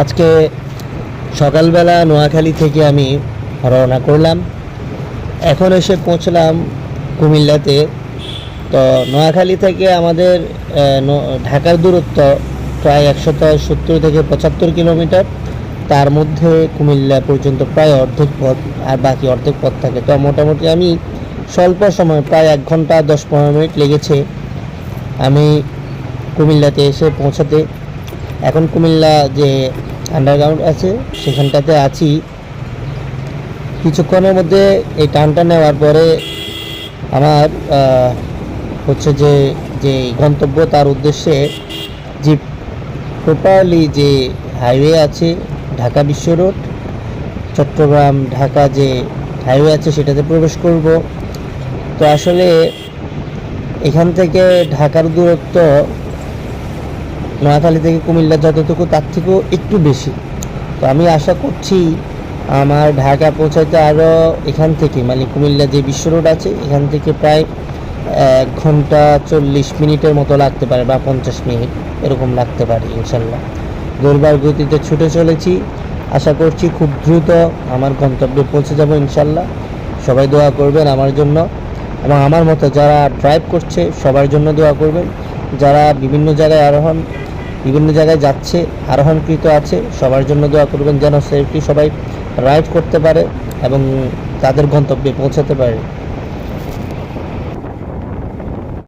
আজকে সকালবেলা নোয়াখালী থেকে আমি রওনা করলাম। এখন এসে পৌঁছলাম কুমিল্লাতে। তো নোয়াখালী থেকে আমাদের ঢাকার দূরত্ব প্রায় 170 থেকে 75 কিলোমিটার। তার মধ্যে কুমিল্লা পর্যন্ত প্রায় অর্ধেক পথ, আর বাকি অর্ধেক পথ থাকে। তো মোটামুটি আমি স্বল্প সময় প্রায় 1 ঘন্টা 10-15 মিনিট লেগেছে আমি কুমিল্লাতে এসে পৌঁছাতে। এখন কুমিল্লা যে আন্ডারগ্রাউন্ড আছে সেখানটাতে আছি। কিছুক্ষণের মধ্যে এই টানটা নেওয়ার পরে আমার হচ্ছে যে গন্তব্য, তার উদ্দেশ্যে যে প্রপারলি যে হাইওয়ে আছে ঢাকা বিশ্ব রোড, চট্টগ্রাম ঢাকা যে হাইওয়ে আছে সেটাতে প্রবেশ করব। তো আসলে এখান থেকে ঢাকার দূরত্ব নোয়াখালী থেকে কুমিল্লা যতটুকু তার থেকেও একটু বেশি। তো আমি আশা করছি আমার ঢাকা পৌঁছাতে আরও এখান থেকে মানে কুমিল্লা যে বিশ্ব রোড আছে এখান থেকে প্রায় 1 ঘন্টা 40 মিনিটের মতো লাগতে পারে, বা 50 মিনিট এরকম লাগতে পারে ইনশাল্লাহ। দৌড়বার গতিতে ছুটে চলেছি। আশা করছি খুব দ্রুত আমার গন্তব্যে পৌঁছে যাব ইনশাল্লাহ। সবাই দোয়া করবেন আমার জন্য, এবং আমার মতো যারা ড্রাইভ করছে সবার জন্য দোয়া করবেন। যারা বিভিন্ন জায়গায় যাচ্ছে, আরোহণকৃত আছে, সবার জন্য দোয়া করবেন যেন সেফটি সবাই রাইড করতে পারে এবং তাদের গন্তব্যে পৌঁছাতে পারে।